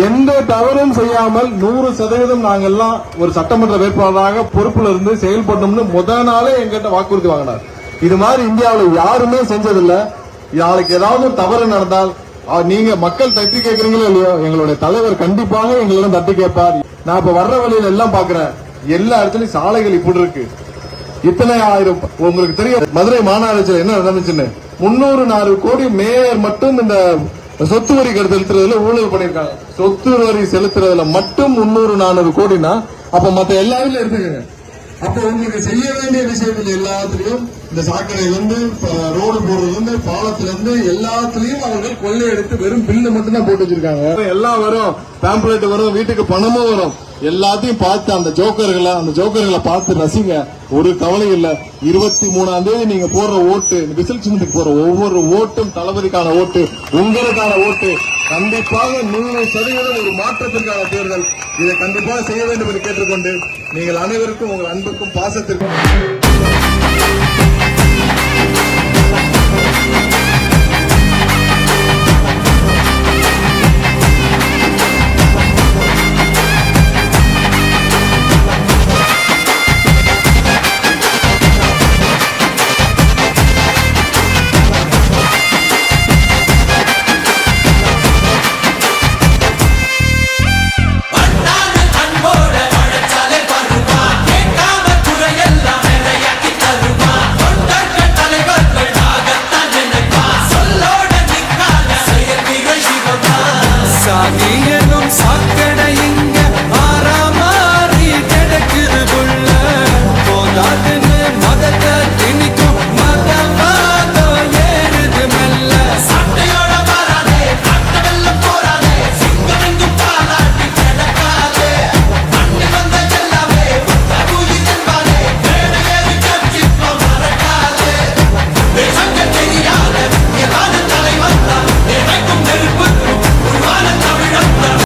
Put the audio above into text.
எந்த தவறும் செய்யாமல் 100% நாங்கெல்லாம் ஒரு சட்டமன்ற வேட்பாளராக பொறுப்புல இருந்து செயல்பட்டோம்னு முதல் நாளே எங்கிட்ட வாக்குறுதி வாங்கினார். இது மாதிரி இந்தியாவில் யாருமே செஞ்சதில்லை. நாளைக்கு ஏதாவது தவறு நடந்தால் நீங்க மக்கள் தட்டி கேட்கறீங்களோ இல்லையோ, எங்களுடைய தலைவர் கண்டிப்பாக எங்களிடம் தட்டி கேட்பார். நான் இப்ப வர்ற வழியில எல்லாம் பாக்குறேன், எல்லா இடத்துலயும் சாலைகள் இப்படி இருக்கு. இத்தனை ஆயிரம் உங்களுக்கு தெரியும் மதுரை மாநகராட்சியில் என்ன நடந்துச்சுன்னு. 304 கோடி மேயர் மட்டும் இந்த சொத்து வரி செலுத்துறதுல ஊழல் பண்ணிருக்காங்க. சொத்து வரி செலுத்துறதுல மட்டும் 300-400 கோடினா அப்ப மத்த எல்லாருமே எடுத்துக்கங்க. அப்ப உங்களுக்கு செய்ய வேண்டிய விஷயங்கள் எல்லாத்திலையும் இந்த சாக்கடையில இருந்து ரோடு போடுறதுல இருந்து பாலத்துல இருந்து எல்லாத்திலையும் அவர்கள் கொள்ளை எடுத்து வெறும் பில்லு மட்டும் தான் போட்டு வச்சிருக்காங்க. எல்லாம் வரும், பேம்ப்ளெட் வரும், வீட்டுக்கு பணமும் வரும். எல்லாத்தையும் பார்த்து அந்த ஜோக்கர்களை பார்த்து ரசிங்க. ஒரு கவலை இல்ல. 23ஆம் தேதி நீங்க போடுற ஓட்டு, விசில் சின்னத்துக்கு போற ஒவ்வொரு ஓட்டும் தளபதிக்கான ஓட்டு, உங்களுக்கான ஓட்டு. கண்டிப்பாக 100% ஒரு மாற்றத்திற்கான தேர்தல். இதை கண்டிப்பாக செய்ய வேண்டும் என்று கேட்டுக்கொண்டு நீங்கள் அனைவருக்கும் உங்கள் அன்புக்கும் பாசத்திற்கும் சாதியனும் சாக்கடை